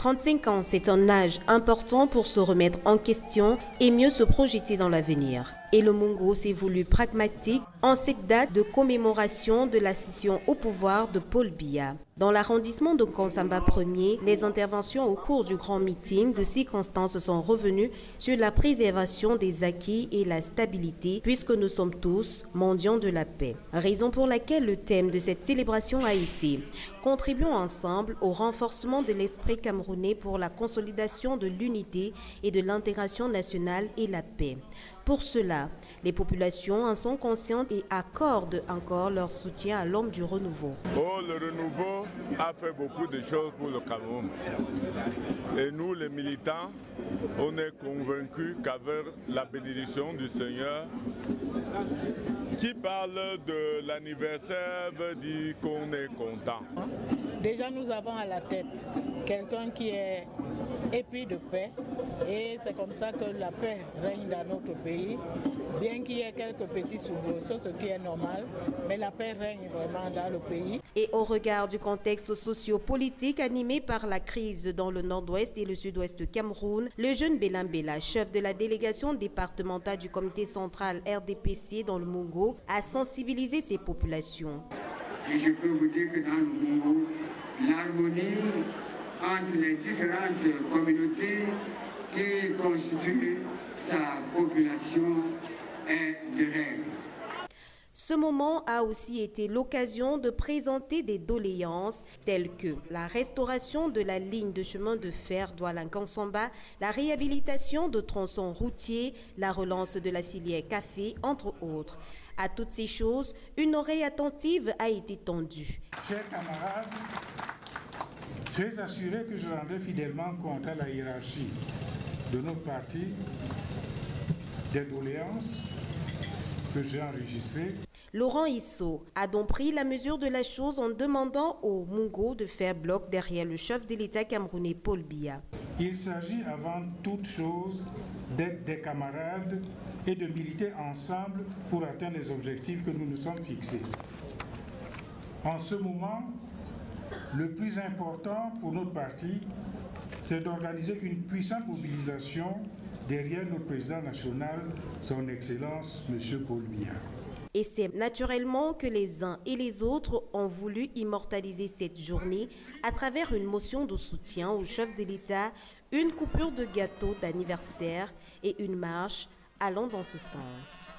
35 ans, c'est un âge important pour se remettre en question et mieux se projeter dans l'avenir. Et le Mungo s'est voulu pragmatique en cette date de commémoration de l'accession au pouvoir de Paul Biya. Dans l'arrondissement de Kansamba 1er, les interventions au cours du grand meeting de circonstances sont revenues sur la préservation des acquis et la stabilité, puisque nous sommes tous mendiants de la paix. Raison pour laquelle le thème de cette célébration a été « Contribuons ensemble au renforcement de l'esprit camerounais pour la consolidation de l'unité et de l'intégration nationale et la paix ». Pour cela, les populations en sont conscientes et accordent encore leur soutien à l'homme du renouveau. Oh, le renouveau a fait beaucoup de choses pour le Cameroun. Et nous, les militants, on est convaincus qu'avec la bénédiction du Seigneur, qui parle de l'anniversaire veut dire qu'on est content. Déjà, nous avons à la tête quelqu'un qui est épris de paix et c'est comme ça que la paix règne dans notre pays. Bien qu'il y ait quelques petits soubresauts, ce qui est normal, mais la paix règne vraiment dans le pays. Et au regard du contexte socio-politique animé par la crise dans le nord-ouest et le sud-ouest du Cameroun, le jeune Bélam Béla, chef de la délégation départementale du comité central RDPC dans le Mungo, a sensibilisé ses populations. Et je peux vous dire que dans le Mungo, l'harmonie entre les différentes communautés qui constituent sa population est de règle. Ce moment a aussi été l'occasion de présenter des doléances telles que la restauration de la ligne de chemin de fer Douala-Kansamba, la réhabilitation de tronçons routiers, la relance de la filière café, entre autres. À toutes ces choses, une oreille attentive a été tendue. Chers camarades, soyez assurés que je rendrai fidèlement compte à la hiérarchie de notre parti des doléances que j'ai enregistrées. Laurent Isso a donc pris la mesure de la chose en demandant au Mungo de faire bloc derrière le chef de l'État camerounais Paul Biya. Il s'agit avant toute chose d'être des camarades et de militer ensemble pour atteindre les objectifs que nous nous sommes fixés. En ce moment, le plus important pour notre parti, c'est d'organiser une puissante mobilisation derrière notre président national, son Excellence, M. Paul Biya. Et c'est naturellement que les uns et les autres ont voulu immortaliser cette journée à travers une motion de soutien au chef de l'État, une coupure de gâteau d'anniversaire et une marche allant dans ce sens.